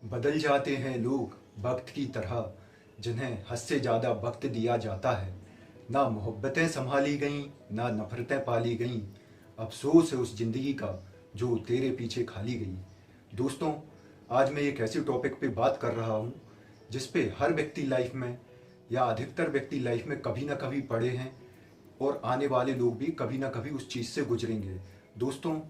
बदल जाते हैं लोग वक्त की तरह, जिन्हें हद से ज़्यादा वक्त दिया जाता है। ना मोहब्बतें संभाली गईं, ना नफ़रतें पाली गईं। अफसोस है उस ज़िंदगी का जो तेरे पीछे खाली गई। दोस्तों, आज मैं एक ऐसे टॉपिक पे बात कर रहा हूँ जिस पे हर व्यक्ति लाइफ में या अधिकतर व्यक्ति लाइफ में कभी ना कभी पड़े हैं, और आने वाले लोग भी कभी ना कभी उस चीज़ से गुजरेंगे। दोस्तों,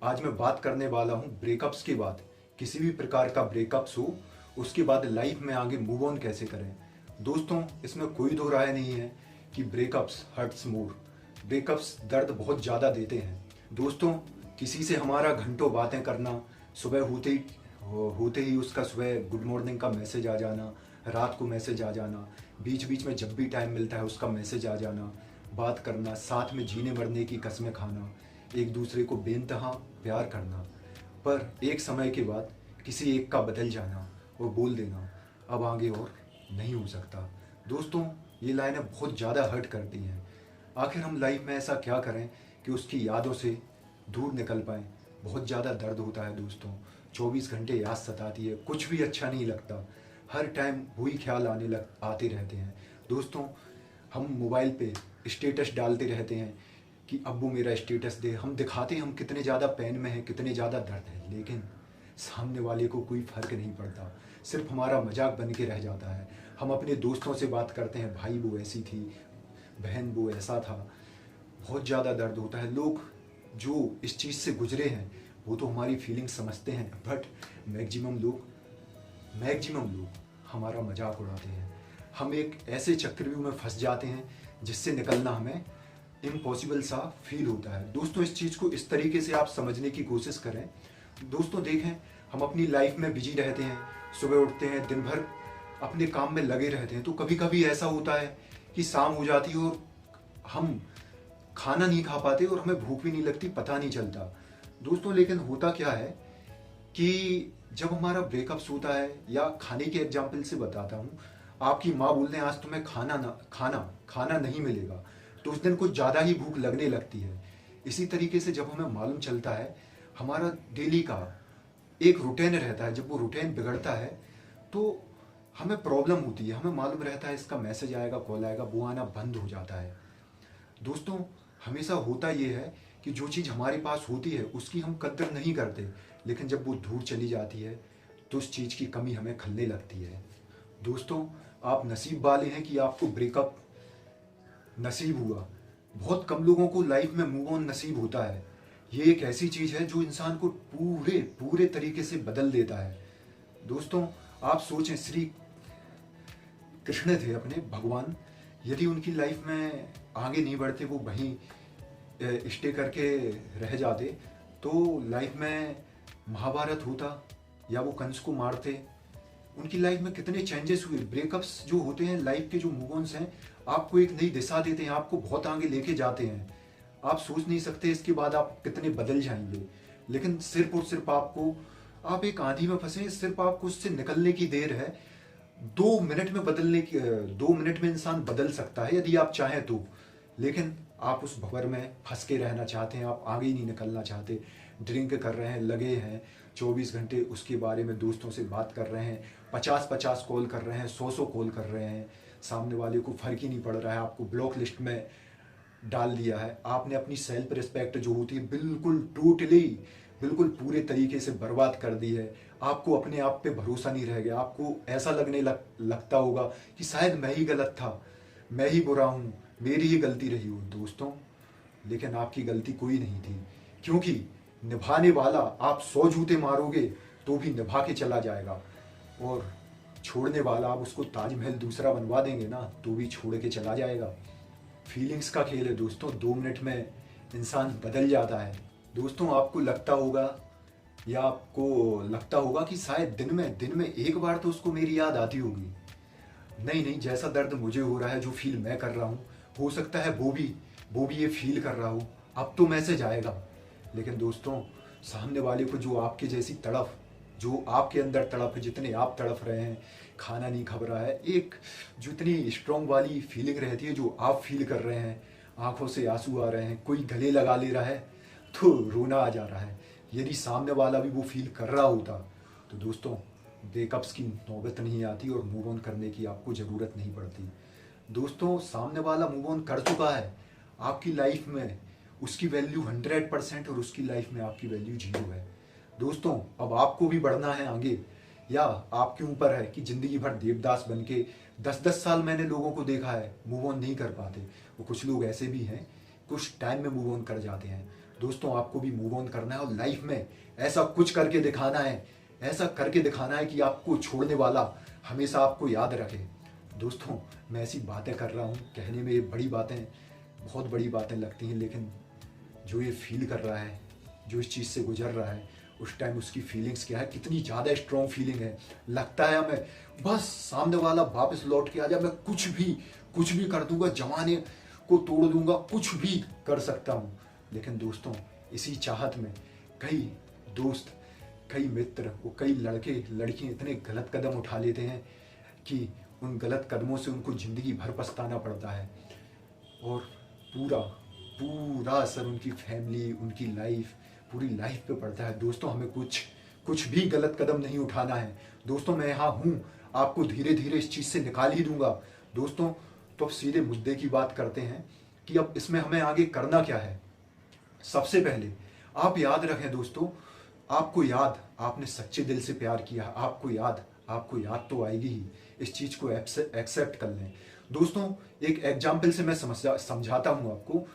आज मैं बात करने वाला हूँ ब्रेकअप्स की बात। किसी भी प्रकार का ब्रेकअप्स हो, उसके बाद लाइफ में आगे मूव ऑन कैसे करें। दोस्तों, इसमें कोई दो राय नहीं है कि ब्रेकअप्स हर्ट्स मोर। ब्रेकअप्स दर्द बहुत ज़्यादा देते हैं। दोस्तों, किसी से हमारा घंटों बातें करना, सुबह होते ही उसका सुबह गुड मॉर्निंग का मैसेज आ जाना, रात को मैसेज आ जाना, बीच बीच में जब भी टाइम मिलता है उसका मैसेज आ जाना, बात करना, साथ में जीने मरने की कस्में खाना, एक दूसरे को बेइंतहा प्यार करना, पर एक समय के बाद किसी एक का बदल जाना और बोल देना अब आगे और नहीं हो सकता। दोस्तों, ये लाइनें बहुत ज़्यादा हर्ट करती हैं। आखिर हम लाइफ में ऐसा क्या करें कि उसकी यादों से दूर निकल पाएँ। बहुत ज़्यादा दर्द होता है दोस्तों। 24 घंटे याद सताती है, कुछ भी अच्छा नहीं लगता। हर टाइम वही ख्याल आते रहते हैं। दोस्तों, हम मोबाइल पे स्टेटस डालते रहते हैं कि अब वो मेरा स्टेटस दे। हम दिखाते हैं हम कितने ज़्यादा पेन में हैं, कितने ज़्यादा दर्द है, लेकिन सामने वाले को कोई फ़र्क नहीं पड़ता। सिर्फ हमारा मजाक बन के रह जाता है। हम अपने दोस्तों से बात करते हैं, भाई वो ऐसी थी, बहन वो ऐसा था। बहुत ज़्यादा दर्द होता है। लोग जो इस चीज़ से गुजरे हैं वो तो हमारी फीलिंग्स समझते हैं, बट मैक्सिमम लोग हमारा मजाक उड़ाते हैं। हम एक ऐसे चक्रव्यूह में फंस जाते हैं जिससे निकलना हमें इम्पॉसिबल सा फील होता है। दोस्तों, इस चीज़ को इस तरीके से आप समझने की कोशिश करें। दोस्तों देखें, हम अपनी लाइफ में बिजी रहते हैं, सुबह उठते हैं, दिन भर अपने काम में लगे रहते हैं, तो कभी कभी ऐसा होता है कि शाम हो जाती है और हम खाना नहीं खा पाते और हमें भूख भी नहीं लगती, पता नहीं चलता। दोस्तों, लेकिन होता क्या है कि जब हमारा ब्रेकअप्स होता है, या खाने के एग्जाम्पल से बताता हूँ, आपकी माँ बोलते हैं आज तुम्हें खाना नहीं मिलेगा, तो उस दिन कुछ ज़्यादा ही भूख लगने लगती है। इसी तरीके से जब हमें मालूम चलता है हमारा डेली का एक रूटीन रहता है, जब वो रूटीन बिगड़ता है तो हमें प्रॉब्लम होती है। हमें मालूम रहता है इसका मैसेज आएगा, कॉल आएगा, वो आना बंद हो जाता है। दोस्तों, हमेशा होता ये है कि जो चीज़ हमारे पास होती है उसकी हम कद्र नहीं करते, लेकिन जब वो दूर चली जाती है तो उस चीज़ की कमी हमें खलने लगती है। दोस्तों, आप नसीब वाले हैं कि आपको ब्रेकअप नसीब हुआ। बहुत कम लोगों को लाइफ में मूव ऑन नसीब होता है। ये एक ऐसी चीज़ है जो इंसान को पूरे पूरे तरीके से बदल देता है। दोस्तों, आप सोचें, श्री कृष्ण थे अपने भगवान, यदि उनकी लाइफ में आगे नहीं बढ़ते, वो वहीं स्टे करके रह जाते, तो लाइफ में महाभारत होता या वो कंस को मारते। उनकी लाइफ में कितने चेंजेस हुए। ब्रेकअप्स जो होते हैं, लाइफ के जो मूव ऑन्स हैं, आपको एक नई दिशा देते हैं, आपको बहुत आगे लेके जाते हैं। आप सोच नहीं सकते इसके बाद आप कितने बदल जाएंगे। लेकिन सिर्फ और सिर्फ आप एक आंधी में फंसे, सिर्फ आपको उससे निकलने की देर है। 2 मिनट में इंसान बदल सकता है यदि आप चाहें तो, लेकिन आप उस भंवर में फंस के रहना चाहते हैं, आप आगे ही नहीं निकलना चाहते। ड्रिंक कर रहे हैं, लगे हैं 24 घंटे उसके बारे में दोस्तों से बात कर रहे हैं, 50-50 कॉल कर रहे हैं, 100 कॉल कर रहे हैं, सामने वाले को फर्क ही नहीं पड़ रहा है, आपको ब्लॉक लिस्ट में डाल दिया है। आपने अपनी सेल्फ रिस्पेक्ट जो होती है बिल्कुल पूरे तरीके से बर्बाद कर दी है। आपको अपने आप पे भरोसा नहीं रह गया। आपको ऐसा लगता होगा कि शायद मैं ही गलत था, मैं ही बुरा हूँ, मेरी ही गलती रही हो। दोस्तों, लेकिन आपकी गलती कोई नहीं थी, क्योंकि निभाने वाला आप 100 जूते मारोगे तो भी निभा के चला जाएगा, और छोड़ने वाला आप उसको ताजमहल दूसरा बनवा देंगे ना तो भी छोड़ के चला जाएगा। फीलिंग्स का खेल है दोस्तों, 2 मिनट में इंसान बदल जाता है। दोस्तों, आपको लगता होगा कि शायद दिन में एक बार तो उसको मेरी याद आती होगी। नहीं, जैसा दर्द मुझे हो रहा है, जो फील मैं कर रहा हूँ, हो सकता है वो भी ये फील कर रहा हो। अब तो मैसेज आएगा, लेकिन दोस्तों, सामने वाले को जो आपके जैसी तड़फ, जो आपके अंदर तड़प है, जितने आप तड़प रहे हैं, खाना नहीं खा रहा है, एक जितनी स्ट्रॉन्ग वाली फीलिंग रहती है जो आप फील कर रहे हैं, आंखों से आंसू आ रहे हैं, कोई गले लगा ले रहा है तो रोना आ जा रहा है। यदि सामने वाला भी वो फील कर रहा होता तो दोस्तों, ब्रेकअप्स की नौबत नहीं आती और मूव ऑन करने की आपको ज़रूरत नहीं पड़ती। दोस्तों, सामने वाला मूव ऑन कर चुका है, आपकी लाइफ में उसकी वैल्यू 100% और उसकी लाइफ में आपकी वैल्यू 0 है। दोस्तों, अब आपको भी बढ़ना है आगे, या आपके ऊपर है कि ज़िंदगी भर देवदास बन के 10-10 साल मैंने लोगों को देखा है मूव ऑन नहीं कर पाते। वो कुछ लोग ऐसे भी हैं कुछ टाइम में मूव ऑन कर जाते हैं। दोस्तों, आपको भी मूव ऑन करना है और लाइफ में ऐसा कुछ करके दिखाना है, ऐसा करके दिखाना है कि आपको छोड़ने वाला हमेशा आपको याद रखे। दोस्तों, मैं ऐसी बातें कर रहा हूँ, कहने में ये बड़ी बातें, बहुत बड़ी बातें लगती हैं, लेकिन जो ये फील कर रहा है, जो इस चीज़ से गुजर रहा है, उस टाइम उसकी फीलिंग्स क्या है, कितनी ज़्यादा स्ट्रॉन्ग फीलिंग है। लगता है हमें बस सामने वाला वापस लौट के आ जाए, मैं कुछ भी कर दूंगा, जमाने को तोड़ दूंगा, कुछ भी कर सकता हूँ। लेकिन दोस्तों, इसी चाहत में कई दोस्त, कई मित्र, वो कई लड़के लड़कियाँ इतने गलत कदम उठा लेते हैं कि उन गलत कदमों से उनको ज़िंदगी भर पछताना पड़ता है और पूरा पूरा असर उनकी फैमिली, उनकी लाइफ, पूरी लाइफ पे पड़ता है। दोस्तों, हमें कुछ भी गलत कदम नहीं उठाना है। दोस्तों, मैं यहाँ हूँ, आपको धीरे धीरे इस चीज़ से निकाल ही दूंगा। दोस्तों, तो अब सीधे मुद्दे की बात करते हैं कि अब इसमें हमें आगे करना क्या है। सबसे पहले आप याद रखें दोस्तों, आपको याद, आपने सच्चे दिल से प्यार किया, आपको याद तो आएगी ही। इस चीज़ को एक्सेप्ट कर लें। दोस्तों, एक एग्जाम्पल से मैं समझाता हूँ आपको।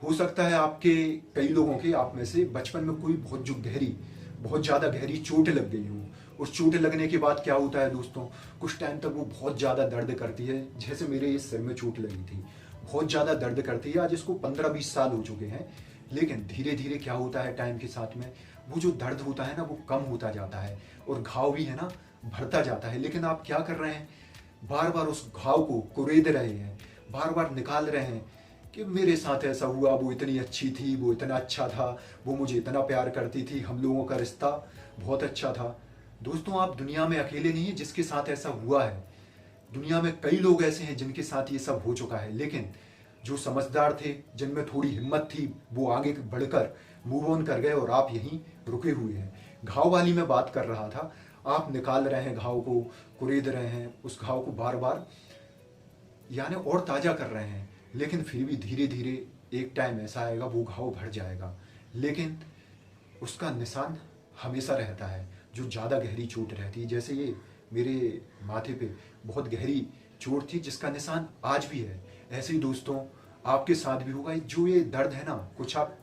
हो सकता है आपके कई लोगों के, आप में से बचपन में कोई बहुत ज़्यादा गहरी चोट लग गई हो। उस चोट लगने के बाद क्या होता है दोस्तों, कुछ टाइम तक वो बहुत ज़्यादा दर्द करती है। जैसे मेरे इस सिर में चोट लगी थी, बहुत ज़्यादा दर्द करती है। आज इसको 15-20 साल हो चुके हैं, लेकिन धीरे धीरे क्या होता है टाइम के साथ में, वो जो दर्द होता है ना, वो कम होता जाता है और घाव भी है ना भरता जाता है। लेकिन आप क्या कर रहे हैं, बार बार उस घाव को कुरेद रहे हैं, बार बार निकाल रहे हैं कि मेरे साथ ऐसा हुआ, वो इतनी अच्छी थी, वो इतना अच्छा था, वो मुझे इतना प्यार करती थी, हम लोगों का रिश्ता बहुत अच्छा था। दोस्तों, आप दुनिया में अकेले नहीं हैं जिसके साथ ऐसा हुआ है। दुनिया में कई लोग ऐसे हैं जिनके साथ ये सब हो चुका है, लेकिन जो समझदार थे, जिनमें थोड़ी हिम्मत थी, वो आगे बढ़कर मूव ऑन कर गए और आप यहीं रुके हुए हैं। घाव वाली मैं बात कर रहा था। आप निकाल रहे हैं घाव को, कुरेद रहे हैं उस घाव को बार बार, यानी और ताज़ा कर रहे हैं, लेकिन फिर भी धीरे धीरे एक टाइम ऐसा आएगा वो घाव भर जाएगा, लेकिन उसका निशान हमेशा रहता है। जो ज़्यादा गहरी चोट रहती है, जैसे ये मेरे माथे पे बहुत गहरी चोट थी जिसका निशान आज भी है, ऐसे ही दोस्तों आपके साथ भी होगा। जो ये दर्द है ना, कुछ आप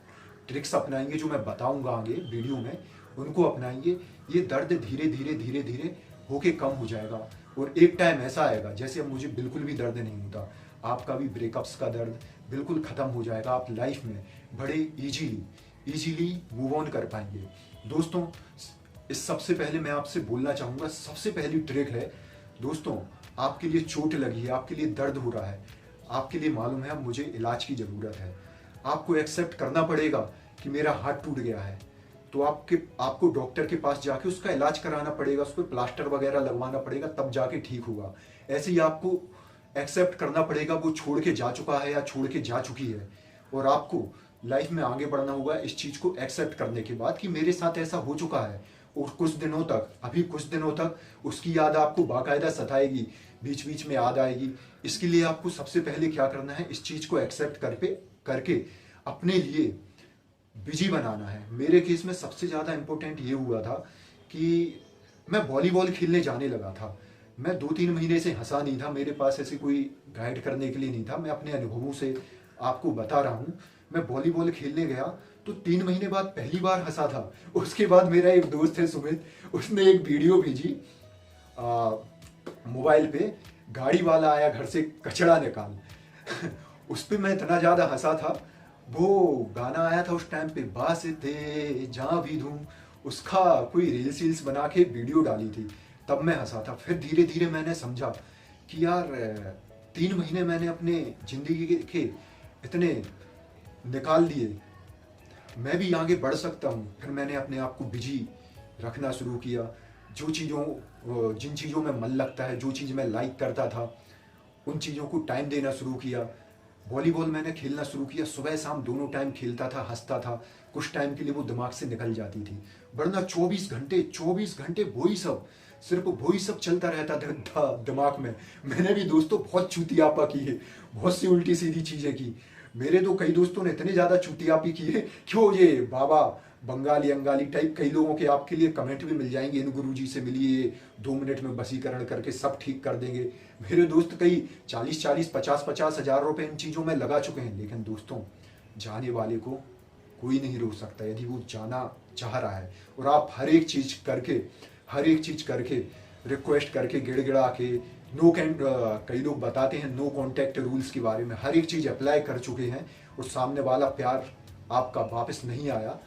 ट्रिक्स अपनाएंगे जो मैं बताऊंगा आगे वीडियो में, उनको अपनाएंगे, ये दर्द धीरे धीरे होके कम हो जाएगा और एक टाइम ऐसा आएगा, जैसे अब मुझे बिल्कुल भी दर्द नहीं होता, आपका भी ब्रेकअप्स का दर्द बिल्कुल ख़त्म हो जाएगा। आप लाइफ में बड़े इजीली मूव ऑन कर पाएंगे। दोस्तों, इस सबसे पहले मैं आपसे बोलना चाहूँगा, सबसे पहली ट्रिक है दोस्तों, आपके लिए चोट लगी है, आपके लिए दर्द हो रहा है, आपके लिए मालूम है अब मुझे इलाज की ज़रूरत है। आपको एक्सेप्ट करना पड़ेगा कि मेरा हाथ टूट गया है, तो आपको डॉक्टर के पास जाके उसका इलाज कराना पड़ेगा, उस पर प्लास्टर वगैरह लगवाना पड़ेगा, तब जाके ठीक होगा। ऐसे ही आपको एक्सेप्ट करना पड़ेगा वो छोड़ के जा चुका है या छोड़ के जा चुकी है, और आपको लाइफ में आगे बढ़ना होगा इस चीज़ को एक्सेप्ट करने के बाद कि मेरे साथ ऐसा हो चुका है। और कुछ दिनों तक उसकी याद आपको बाकायदा सताएगी, बीच बीच में याद आएगी। इसके लिए आपको सबसे पहले क्या करना है, इस चीज़ को एक्सेप्ट करके अपने लिए बिजी बनाना है। मेरे केस में सबसे ज़्यादा इम्पोर्टेंट ये हुआ था कि मैं वॉलीबॉल खेलने जाने लगा था। मैं 2-3 महीने से हंसा नहीं था, मेरे पास ऐसे कोई गाइड करने के लिए नहीं था। मैं अपने अनुभवों से आपको बता रहा हूँ। मैं वॉलीबॉल खेलने गया तो 3 महीने बाद पहली बार हंसा था। उसके बाद मेरा एक दोस्त है सुमित, उसने एक वीडियो भेजी मोबाइल पे, गाड़ी वाला आया घर से कचरा निकाल उस पर मैं इतना ज़्यादा हंसा था। वो गाना आया था उस टाइम पे, बासते जहाँ भी धूम, उसका कोई रील्स बना के वीडियो डाली थी, तब मैं हंसा था। फिर धीरे धीरे मैंने समझा कि यार 3 महीने मैंने अपने ज़िंदगी के इतने निकाल दिए, मैं भी आगे बढ़ सकता हूँ। फिर मैंने अपने आप को बिजी रखना शुरू किया। जिन चीज़ों में मन लगता है, जो चीज़ मैं लाइक करता था, उन चीज़ों को टाइम देना शुरू किया। वॉलीबॉल मैंने खेलना शुरू किया, सुबह शाम दोनों टाइम खेलता था, हंसता था, कुछ टाइम के लिए वो दिमाग से निकल जाती थी, वरना 24 घंटे वही सब, सिर्फ वही सब चलता रहता था दिमाग में। मैंने भी दोस्तों बहुत चूतियापा की है, बहुत सी उल्टी सीधी चीजें की। मेरे तो कई दोस्तों ने इतने ज्यादा चूतियापी की है कि वो ये बाबा बंगाली अंगाली टाइप कई लोगों के आपके लिए कमेंट भी मिल जाएंगे, इन गुरुजी से मिलिए 2 मिनट में वशीकरण करके सब ठीक कर देंगे। मेरे दोस्त कई 40 50 हजार रुपए इन चीजों में लगा चुके हैं। लेकिन दोस्तों, जाने वाले को कोई नहीं रोक सकता यदि वो जाना चाह रहा है। और आप हर एक चीज करके रिक्वेस्ट करके गिड़गिड़ा के कई लोग बताते हैं नो कॉन्टैक्ट रूल्स के बारे में, हर एक चीज अप्लाई कर चुके हैं और सामने वाला प्यार आपका वापस नहीं आया,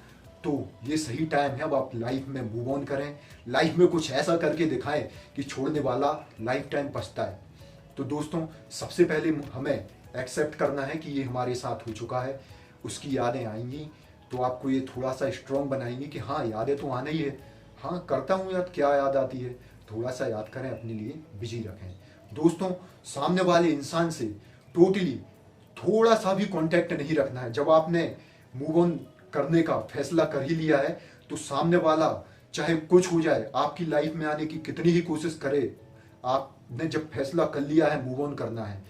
तो ये सही टाइम है अब आप लाइफ में मूव ऑन करें, लाइफ में कुछ ऐसा करके दिखाएं कि छोड़ने वाला लाइफ टाइम पछता है। तो दोस्तों, सबसे पहले हमें एक्सेप्ट करना है कि ये हमारे साथ हो चुका है। उसकी यादें आएंगी तो आपको ये थोड़ा सा स्ट्रॉन्ग बनाएंगी कि हाँ, यादें तो आना ही है। हाँ, करता हूँ याद, क्या याद आती है, थोड़ा सा याद करें, अपने लिए बिजी रखें। दोस्तों, सामने वाले इंसान से टोटली थोड़ा सा भी कांटेक्ट नहीं रखना है। जब आपने मूव ऑन करने का फैसला कर ही लिया है तो सामने वाला चाहे कुछ हो जाए, आपकी लाइफ में आने की कितनी ही कोशिश करे, आपने जब फैसला कर लिया है मूव ऑन करना है,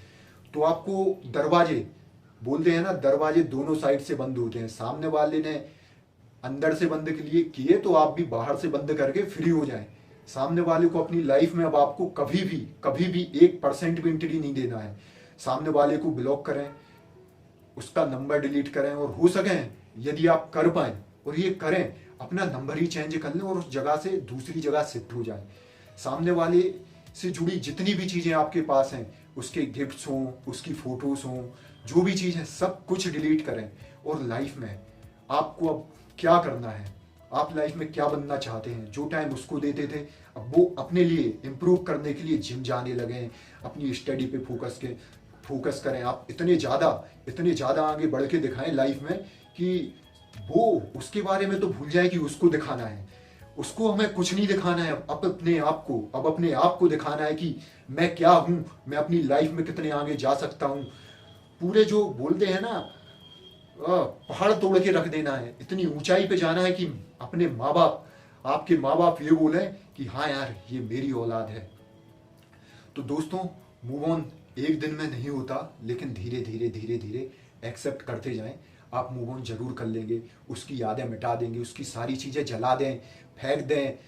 तो आपको दरवाजे, बोलते हैं ना, दरवाजे दोनों साइड से बंद होते हैं। सामने वाले ने अंदर से बंद के लिए किए तो आप भी बाहर से बंद करके फ्री हो जाएं। सामने वाले को अपनी लाइफ में अब आपको कभी भी 1% भी एंट्री नहीं देना है। सामने वाले को ब्लॉक करें, उसका नंबर डिलीट करें, और हो सके यदि आप कर पाए और ये करें, अपना नंबर ही चेंज कर लें और उस जगह से दूसरी जगह शिफ्ट हो जाए। सामने वाले से जुड़ी जितनी भी चीजें आपके पास हैं, उसके गिफ्ट्स हों, उसकी फोटोज हों, जो भी चीज है सब कुछ डिलीट करें। और लाइफ में आपको अब क्या करना है, आप लाइफ में क्या बनना चाहते हैं, जो टाइम उसको देते थे अब वो अपने लिए इम्प्रूव करने के लिए जिम जाने लगे, अपनी स्टडी पे फोकस करें। आप इतने ज़्यादा आगे बढ़ के दिखाएं लाइफ में कि वो उसके बारे में तो भूल जाए कि उसको दिखाना है। उसको हमें कुछ नहीं दिखाना है, अब अपने आप को दिखाना है कि मैं क्या हूँ, मैं अपनी लाइफ में कितने आगे जा सकता हूँ। पूरे जो बोलते हैं ना, पहाड़ तोड़ के रख देना है, इतनी ऊंचाई पे जाना है कि अपने आपके माँ बाप ये बोले कि हाँ यार, ये मेरी औलाद है। तो दोस्तों, मूव ऑन एक दिन में नहीं होता, लेकिन धीरे धीरे एक्सेप्ट करते जाएं, आप मूव ऑन जरूर कर लेंगे। उसकी यादें मिटा देंगे, उसकी सारी चीज़ें जला दें, फेंक दें,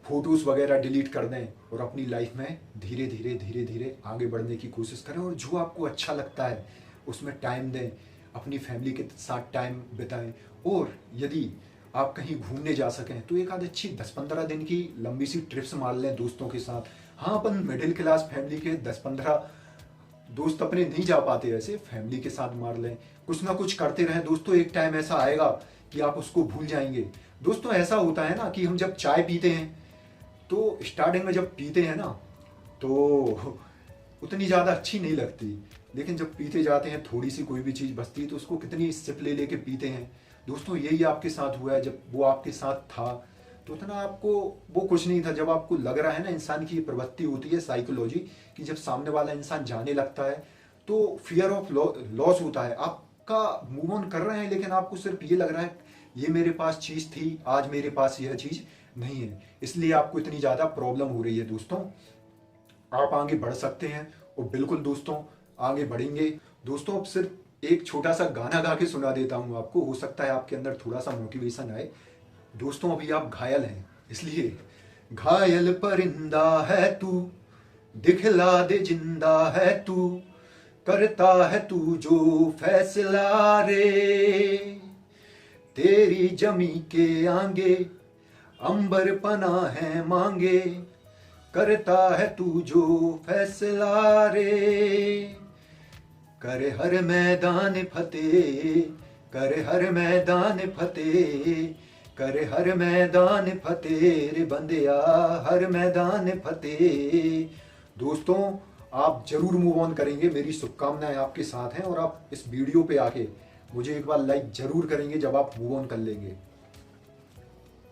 फोटोज़ वगैरह डिलीट कर दें और अपनी लाइफ में धीरे धीरे आगे बढ़ने की कोशिश करें। और जो आपको अच्छा लगता है उसमें टाइम दें, अपनी फैमिली के साथ टाइम बिताएं। और यदि आप कहीं घूमने जा सकें तो एक आध अच्छी 10-15 दिन की लंबी सी ट्रिप्स मार लें दोस्तों के साथ। हाँ, अपन मिडिल क्लास फैमिली के 10-15 दोस्त अपने नहीं जा पाते, ऐसे फैमिली के साथ मार लें। कुछ ना कुछ करते रहें दोस्तों, एक टाइम ऐसा आएगा कि आप उसको भूल जाएंगे। दोस्तों, ऐसा होता है ना कि हम जब चाय पीते हैं तो स्टार्टिंग में जब पीते हैं ना तो उतनी ज़्यादा अच्छी नहीं लगती, लेकिन जब पीते जाते हैं थोड़ी सी कोई भी चीज़ बचती है तो उसको कितनी सिप ले लेके पीते हैं। दोस्तों, यही आपके साथ हुआ है। जब वो आपके साथ था तो उतना आपको वो कुछ नहीं था। जब आपको लग रहा है ना, इंसान की प्रवृत्ति होती है, साइकोलॉजी, कि जब सामने वाला इंसान जाने लगता है तो फियर ऑफ लॉस होता है। आपका मूव ऑन कर रहे हैं लेकिन आपको सिर्फ ये लग रहा है ये मेरे पास चीज़ थी, आज मेरे पास यह चीज़ नहीं है, इसलिए आपको इतनी ज़्यादा प्रॉब्लम हो रही है। दोस्तों, आप आगे बढ़ सकते हैं और बिल्कुल दोस्तों आगे बढ़ेंगे। दोस्तों, अब सिर्फ एक छोटा सा गाना गा के सुना देता हूँ आपको, हो सकता है आपके अंदर थोड़ा सा मोटिवेशन आए। दोस्तों, अभी आप घायल हैं, इसलिए घायल परिंदा है तू, दिखला दे जिंदा है तू, करता है तू जो फैसला रे, तेरी जमी के आगे अंबर पना है मांगे, करता है तू जो फैसला रे, करे हर मैदान फतेह, करे हर मैदान फतेह, करे हर मैदान फतेह रे बंदिया, हर मैदान फतेह। दोस्तों, आप जरूर मूव ऑन करेंगे, मेरी शुभकामनाएं आपके साथ हैं। और आप इस वीडियो पे आके मुझे एक बार लाइक जरूर करेंगे जब आप मूव ऑन कर लेंगे।